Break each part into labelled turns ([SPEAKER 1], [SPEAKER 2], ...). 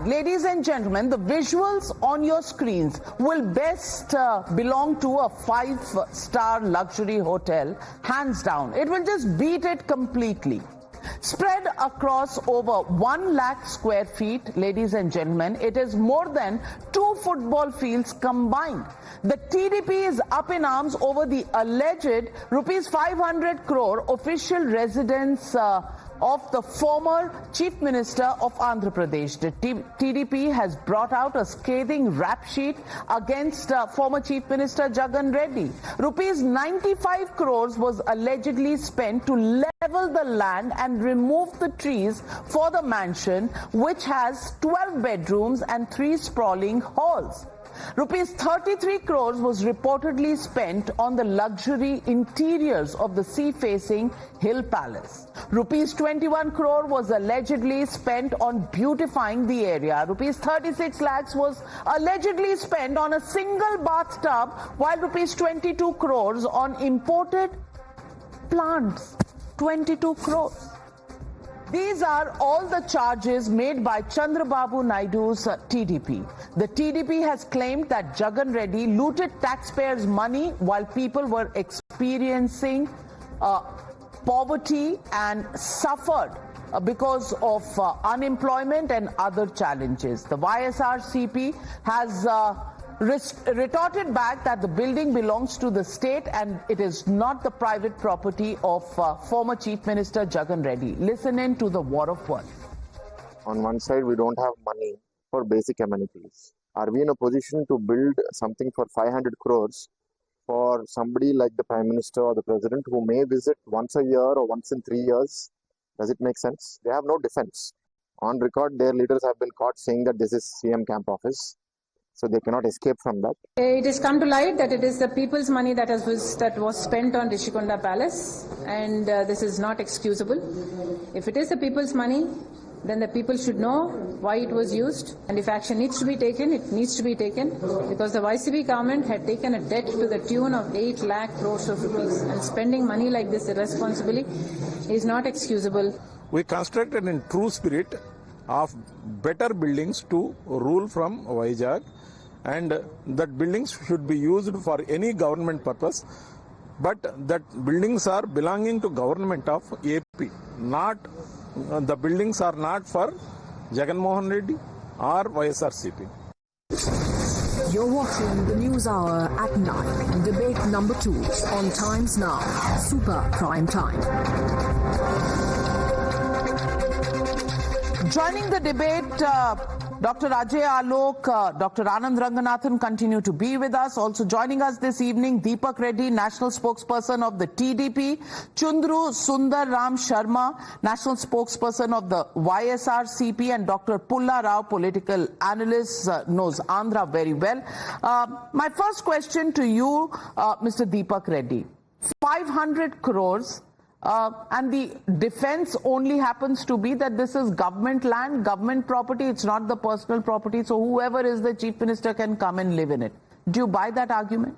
[SPEAKER 1] Ladies and gentlemen, the visuals on your screens will best belong to a 5-star luxury hotel, hands down. It will just beat it completely. Spread across over 1 lakh square feet, ladies and gentlemen, it is more than 2 football fields combined. The TDP is up in arms over the alleged rupees 500 crore official residence of the former Chief Minister of Andhra Pradesh. The TDP has brought out a scathing rap sheet against former Chief Minister Jagan Reddy. Rupees 95 crores was allegedly spent to level the land and remove the trees for the mansion, which has 12 bedrooms and 3 sprawling halls. Rupees 33 crores was reportedly spent on the luxury interiors of the sea-facing Hill Palace. Rupees 21 crore was allegedly spent on beautifying the area. Rupees 36 lakhs was allegedly spent on a single bathtub, while rupees 22 crores on imported plants. 22 crores. These are all the charges made by Chandrababu Naidu's TDP. The TDP has claimed that Jagan Reddy looted taxpayers' money while people were experiencing poverty and suffered because of unemployment and other challenges. The YSRCP has retorted back that the building belongs to the state and it is not the private property of former Chief Minister Jagan Reddy. Listen in to the war of words.
[SPEAKER 2] On one side, we don't have money for basic amenities. Are we in a position to build something for 500 crores for somebody like the Prime Minister or the President who may visit once a year or once in 3 years? Does it make sense? They have no defense. On record, their leaders have been caught saying that this is CM camp office. So they cannot escape from that.
[SPEAKER 3] It has come to light that it is the people's money that was spent on Rushikonda Palace, and this is not excusable. If it is the people's money, then the people should know why it was used, and if action needs to be taken, it needs to be taken, because the YCP government had taken a debt to the tune of 8 lakh crores of rupees, and spending money like this irresponsibly is not excusable.
[SPEAKER 4] We constructed in true spirit of better buildings to rule from Vizag, and that buildings should be used for any government purpose, but that buildings are belonging to government of AP, not the buildings are not for Jagan Mohan Reddy or YSRCP.
[SPEAKER 5] You're watching the News Hour at 9, debate number 2 on Times Now, Super Prime Time.
[SPEAKER 1] Joining the debate, Dr. Ajay Alok, Dr. Anand Ranganathan continue to be with us. Also joining us this evening, Deepak Reddy, National Spokesperson of the TDP, Chundru Sundar Ram Sharma, National Spokesperson of the YSRCP, and Dr. Pulla Rao, political analyst, knows Andhra very well. My first question to you, Mr. Deepak Reddy, 500 crores. And the defense only happens to be that this is government land, government property, it's not the personal property, so whoever is the Chief Minister can come and live in it. Do you buy that argument?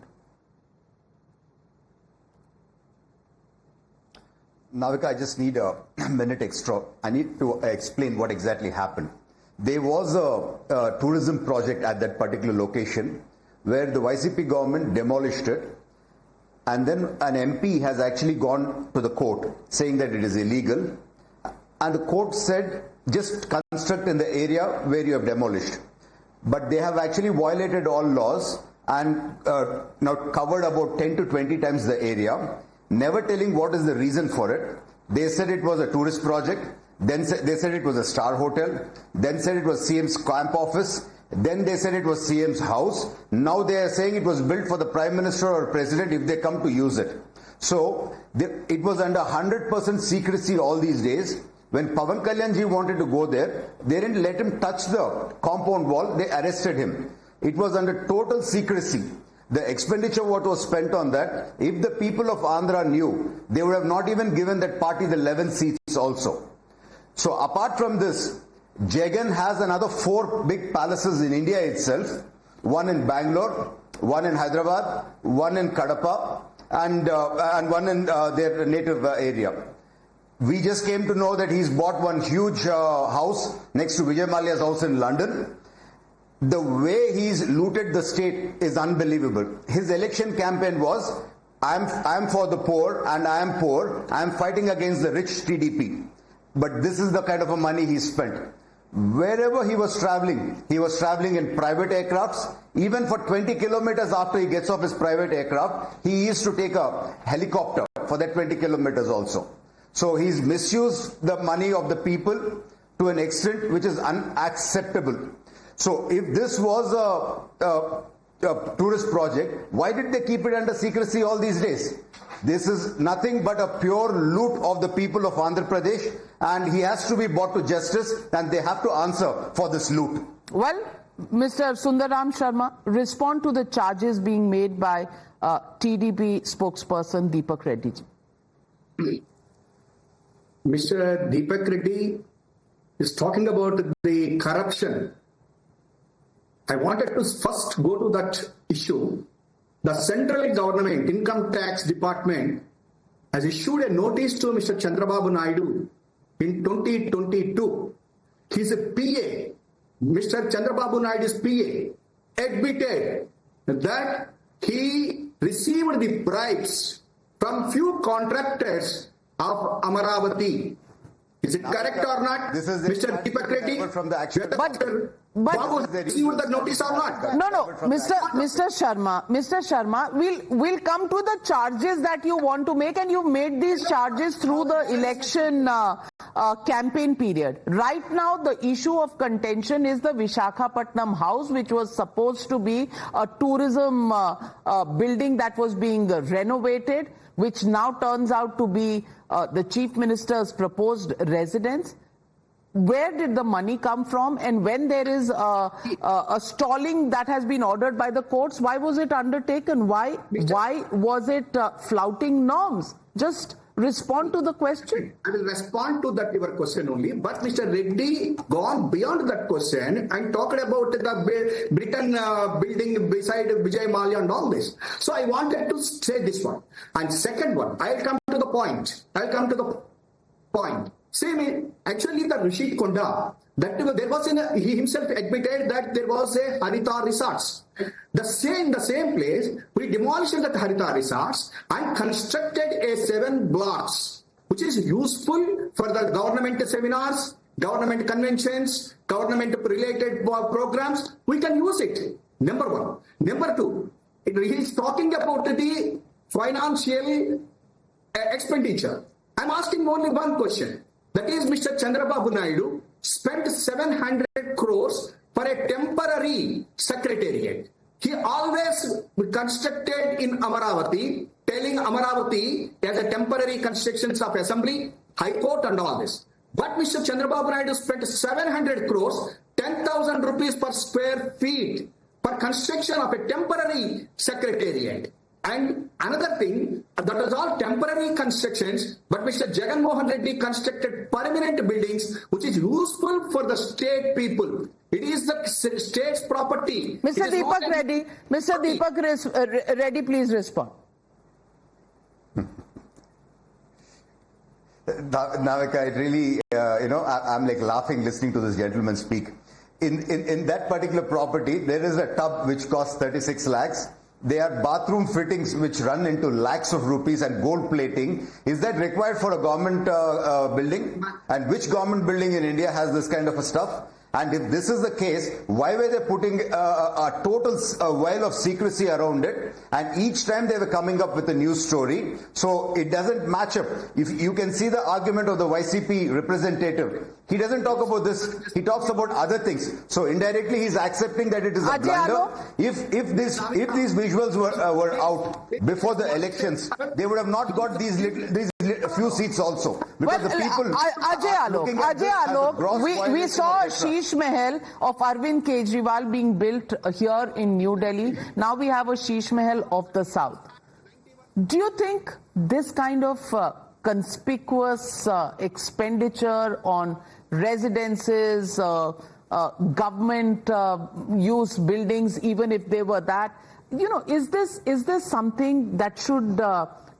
[SPEAKER 6] Navika, I just need a minute extra. I need to explain what exactly happened. There was a tourism project at that particular location where the YCP government demolished it. And then an MP has actually gone to the court saying that it is illegal. And the court said, just construct in the area where you have demolished. But they have actually violated all laws and now covered about 10 to 20 times the area, never telling what is the reason for it. They said it was a tourist project. Then they said it was a star hotel. Then said it was CM's camp office. Then they said it was CM's house. Now they are saying it was built for the Prime Minister or President if they come to use it. So it was under 100% secrecy all these days. When Pawan Kalyanji wanted to go there, they didn't let him touch the compound wall. They arrested him. It was under total secrecy. The expenditure what was spent on that, if the people of Andhra knew, they would have not even given that party the 11 seats also. So apart from this, Jagan has another 4 big palaces in India itself, one in Bangalore, one in Hyderabad, one in Kadapa, and one in their native area. We just came to know that he's bought one huge house next to Vijay Mallya's house in London. The way he's looted the state is unbelievable. His election campaign was, I'm for the poor and I am poor. I'm fighting against the rich TDP. But this is the kind of a money he spent. Wherever he was traveling in private aircrafts. Even for 20 kilometers after he gets off his private aircraft, he used to take a helicopter for that 20 kilometers also. So he's misused the money of the people to an extent which is unacceptable. So if this was a tourist project, why did they keep it under secrecy all these days? This is nothing but a pure loot of the people of Andhra Pradesh, and he has to be brought to justice, and they have to answer for this loot.
[SPEAKER 1] Well, Mr. Sundaram Sharma, respond to the charges being made by TDP spokesperson Deepak Reddy.
[SPEAKER 7] Mr. Deepak Reddy is talking about the corruption. I wanted to first go to that issue. The central government income tax department has issued a notice to Mr. Chandrababu Naidu in 2022. His PA, Mr. Chandrababu Naidu's PA, admitted that he received the bribes from few contractors of Amaravati. Is it correct or not,
[SPEAKER 6] this is
[SPEAKER 7] Mr. Deepak Reddy?
[SPEAKER 6] From the actual
[SPEAKER 1] But
[SPEAKER 7] received the notice or not?
[SPEAKER 1] No, Mr. Sharma, we'll come to the charges that you want to make, and you made these charges through the election campaign period. Right now, the issue of contention is the Visakhapatnam house, which was supposed to be a tourism building that was being renovated, which now turns out to be the Chief Minister's proposed residence. Where did the money come from? And when there is a stalling that has been ordered by the courts, why was it undertaken? Why was it flouting norms? Just respond to the question.
[SPEAKER 7] I will respond to that your question only. But Mr. Reddy gone beyond that question and talked about the Britain building beside Vijay Mallya and all this. So I wanted to say this one. And second one, I'll come to the point. See me, actually the Rushikonda, that there was he himself admitted that there was a Harita Resorts. The same place, we demolished the Harita Resorts and constructed a 7 blocks, which is useful for the government seminars, government conventions, government related programs. We can use it. Number one. Number two, he is talking about the financial expenditure. I'm asking only one question. That is, Mr. Chandrababu Naidu spent 700 crores for a temporary secretariat. He always constructed in Amaravati, telling Amaravati as a temporary constructions of assembly, high court and all this. But Mr. Chandrababu Naidu spent 700 crores, 10,000 rupees per square feet for construction of a temporary secretariat. And another thing, that was all temporary constructions, but Mr. Jagan Reddy constructed permanent buildings, which is useful for the state people. It is the state's property.
[SPEAKER 1] Mr. Deepak Reddy, please respond.
[SPEAKER 6] Navika, it really, I'm like laughing listening to this gentleman speak. In that particular property, there is a tub which costs 36 lakhs. There are bathroom fittings which run into lakhs of rupees and gold plating. Is that required for a government building? And which government building in India has this kind of stuff? And if this is the case, why were they putting a total veil of secrecy around it? And each time they were coming up with a new story. So it doesn't match up. If you can see the argument of the YCP representative, he doesn't talk about this. He talks about other things. So indirectly, he's accepting that it is a blunder. If these visuals were out before the elections, they would have not got these few seats also. Because the people
[SPEAKER 1] Ajay Alok, we saw a Sheesh Mahal of Arvind Kejriwal being built here in New Delhi. Now we have a Sheesh Mahal of the South. Do you think this kind of conspicuous expenditure on residences, government use buildings, even if they were that, is this something that should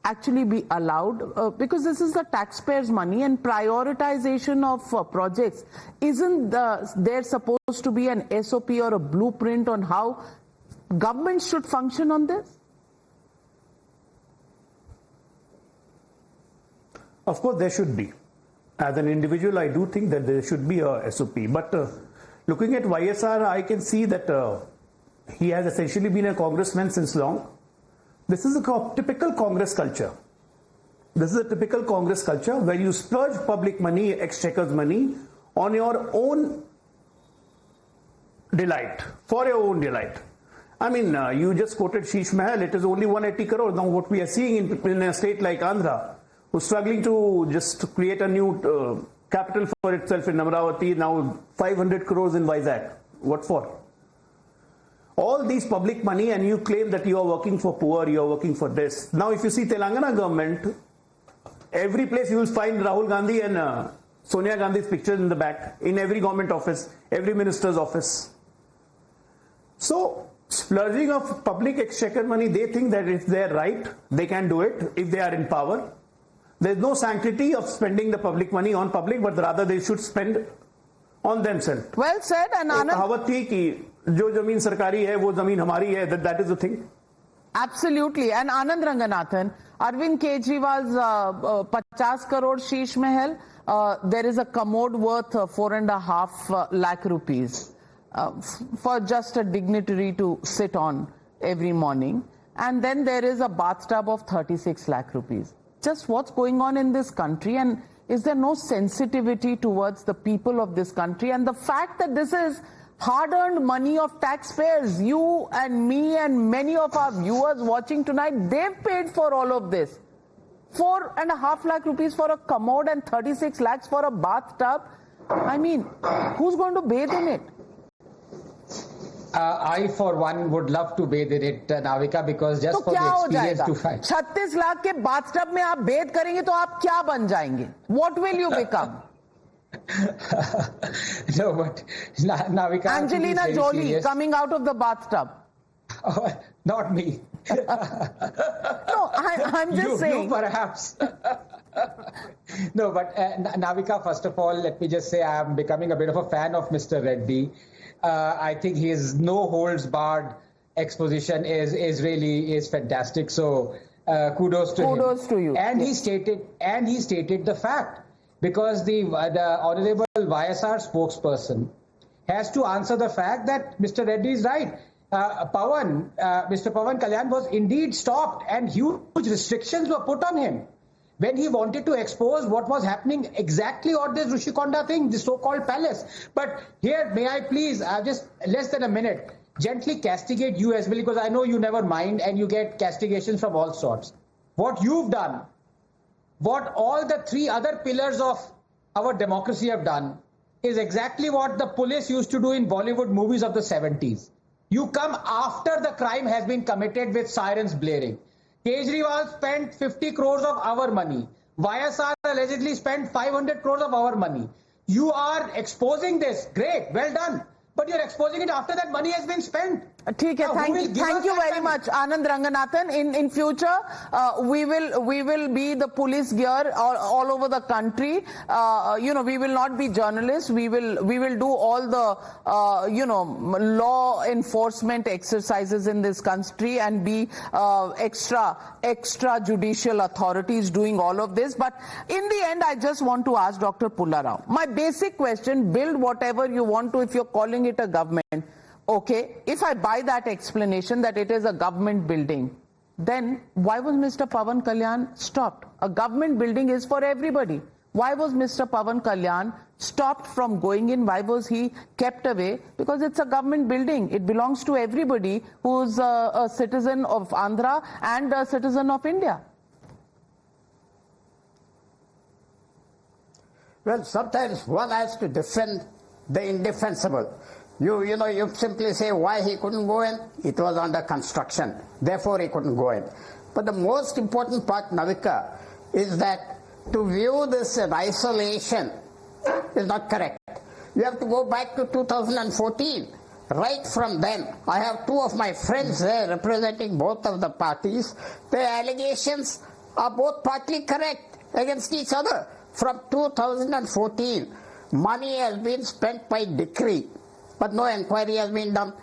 [SPEAKER 1] actually be allowed? Because this is the taxpayers' money, and prioritization of projects, isn't there supposed to be an SOP or a blueprint on how government should function on this?
[SPEAKER 8] Of course, there should be. As an individual, I do think that there should be a SOP. But looking at YSR, I can see that he has essentially been a congressman since long. This is a typical Congress culture. This is a typical Congress culture where you splurge public money, exchequer's money, on your own delight, for your own delight. I mean, you just quoted Sheesh Mahal. It is only 180 crore. Now, what we are seeing in a state like Andhra, who's struggling to just create a new capital for itself in Amravati, now 500 crores in Vizag. What for? All these public money, and you claim that you are working for poor, you are working for this. Now, if you see Telangana government, every place you will find Rahul Gandhi and Sonia Gandhi's pictures in the back, in every government office, every minister's office. So, splurging of public exchequer money, they think that if they are right, they can do it if they are in power. There is no sanctity of spending the public money on public, but rather they should spend on themselves.
[SPEAKER 1] Well said, and Anand.
[SPEAKER 8] कहावत थी कि जो जमीन सरकारी है वो जमीन हमारी है. That is the thing.
[SPEAKER 1] Absolutely. And Anand Ranganathan, Arvind Kejriwal's 50 crore Sheesh Mahal, there is a commode worth 4.5 lakh rupees for just a dignitary to sit on every morning. And then there is a bathtub of 36 lakh rupees. Just what's going on in this country, and is there no sensitivity towards the people of this country? And the fact that this is hard-earned money of taxpayers, you and me and many of our viewers watching tonight, they've paid for all of this. 4.5 lakh rupees for a commode and 36 lakhs for a bathtub. I mean, who's going to bathe in it?
[SPEAKER 9] I, for one, would love to bathe in it, Navika, because just for the experience to find.
[SPEAKER 1] 36 lakh के bathtub में आप bathe करेंगे तो आप क्या बन जाएंगे? What will you become?
[SPEAKER 9] No, but Navika,
[SPEAKER 1] Angelina Jolie
[SPEAKER 9] serious.
[SPEAKER 1] Coming out of the bathtub.
[SPEAKER 9] Oh, not me.
[SPEAKER 1] No, I'm just saying.
[SPEAKER 9] You perhaps. No, but Navika, first of all, let me just say I am becoming a bit of a fan of Mr. Reddy. I think his no holds barred exposition is really fantastic. So kudos to him.
[SPEAKER 1] Kudos to you.
[SPEAKER 9] And
[SPEAKER 1] yes.
[SPEAKER 9] he stated the fact, because the honorable YSR spokesperson has to answer the fact that Mr. Reddy is right. Mr. Pawan Kalyan was indeed stopped, and huge restrictions were put on him when he wanted to expose what was happening exactly on this Rushikonda thing, the so-called palace. But here, may I please, just less than a minute, gently castigate you as well, because I know you never mind and you get castigations from all sorts. What you've done, what all the three other pillars of our democracy have done, is exactly what the police used to do in Bollywood movies of the 70s. You come after the crime has been committed with sirens blaring. Kejriwal spent 50 crores of our money. YSR allegedly spent 500 crores of our money. You are exposing this. Great, well done. But you're exposing it after that money has been spent.
[SPEAKER 1] Thank you very much, Anand Ranganathan. In future, we will be the police gear all over the country. We will not be journalists. We will do all the law enforcement exercises in this country and be extra judicial authorities doing all of this. But in the end, I just want to ask Dr. Pulla Rao. My basic question: build whatever you want to if you're calling it a government. Okay, if I buy that explanation that it is a government building, then why was Mr. Pawan Kalyan stopped? A government building is for everybody. Why was Mr. Pawan Kalyan stopped from going in? Why was he kept away? Because it's a government building. It belongs to everybody who's a citizen of Andhra and a citizen of India.
[SPEAKER 10] Well, sometimes one has to defend the indefensible. You simply say why he couldn't go in. It was under construction. Therefore, he couldn't go in. But the most important part, Navika, is that to view this in isolation is not correct. You have to go back to 2014. Right from then, I have two of my friends there representing both of the parties. The allegations are both partly correct against each other. From 2014, money has been spent by decree, but no inquiry has been done.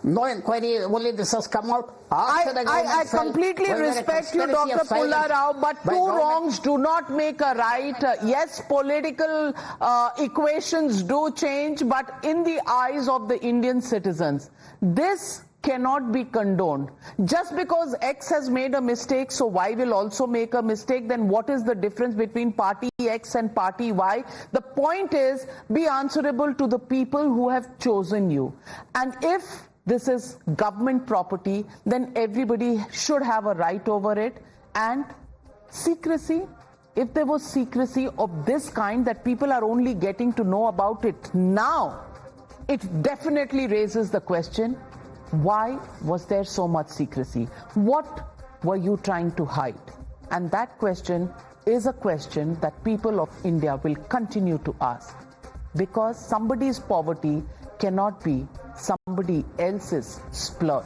[SPEAKER 10] No inquiry, only this has come out after the government
[SPEAKER 1] I completely respect you, Dr. Pulla Rao, but two wrongs do not make a right. Yes, political equations do change, but in the eyes of the Indian citizens, this cannot be condoned. Just because X has made a mistake, so Y will also make a mistake, then what is the difference between party X and party Y? The point is, be answerable to the people who have chosen you. And if this is government property, then everybody should have a right over it. And secrecy, if there was secrecy of this kind that people are only getting to know about it now, it definitely raises the question, why was there so much secrecy? What were you trying to hide? And that question is a question that people of India will continue to ask, because somebody's poverty cannot be somebody else's splurge.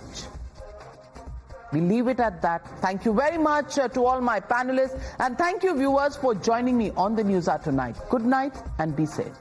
[SPEAKER 1] We leave it at that. Thank you very much to all my panelists, and thank you viewers for joining me on the News Hour tonight. Good night and be safe.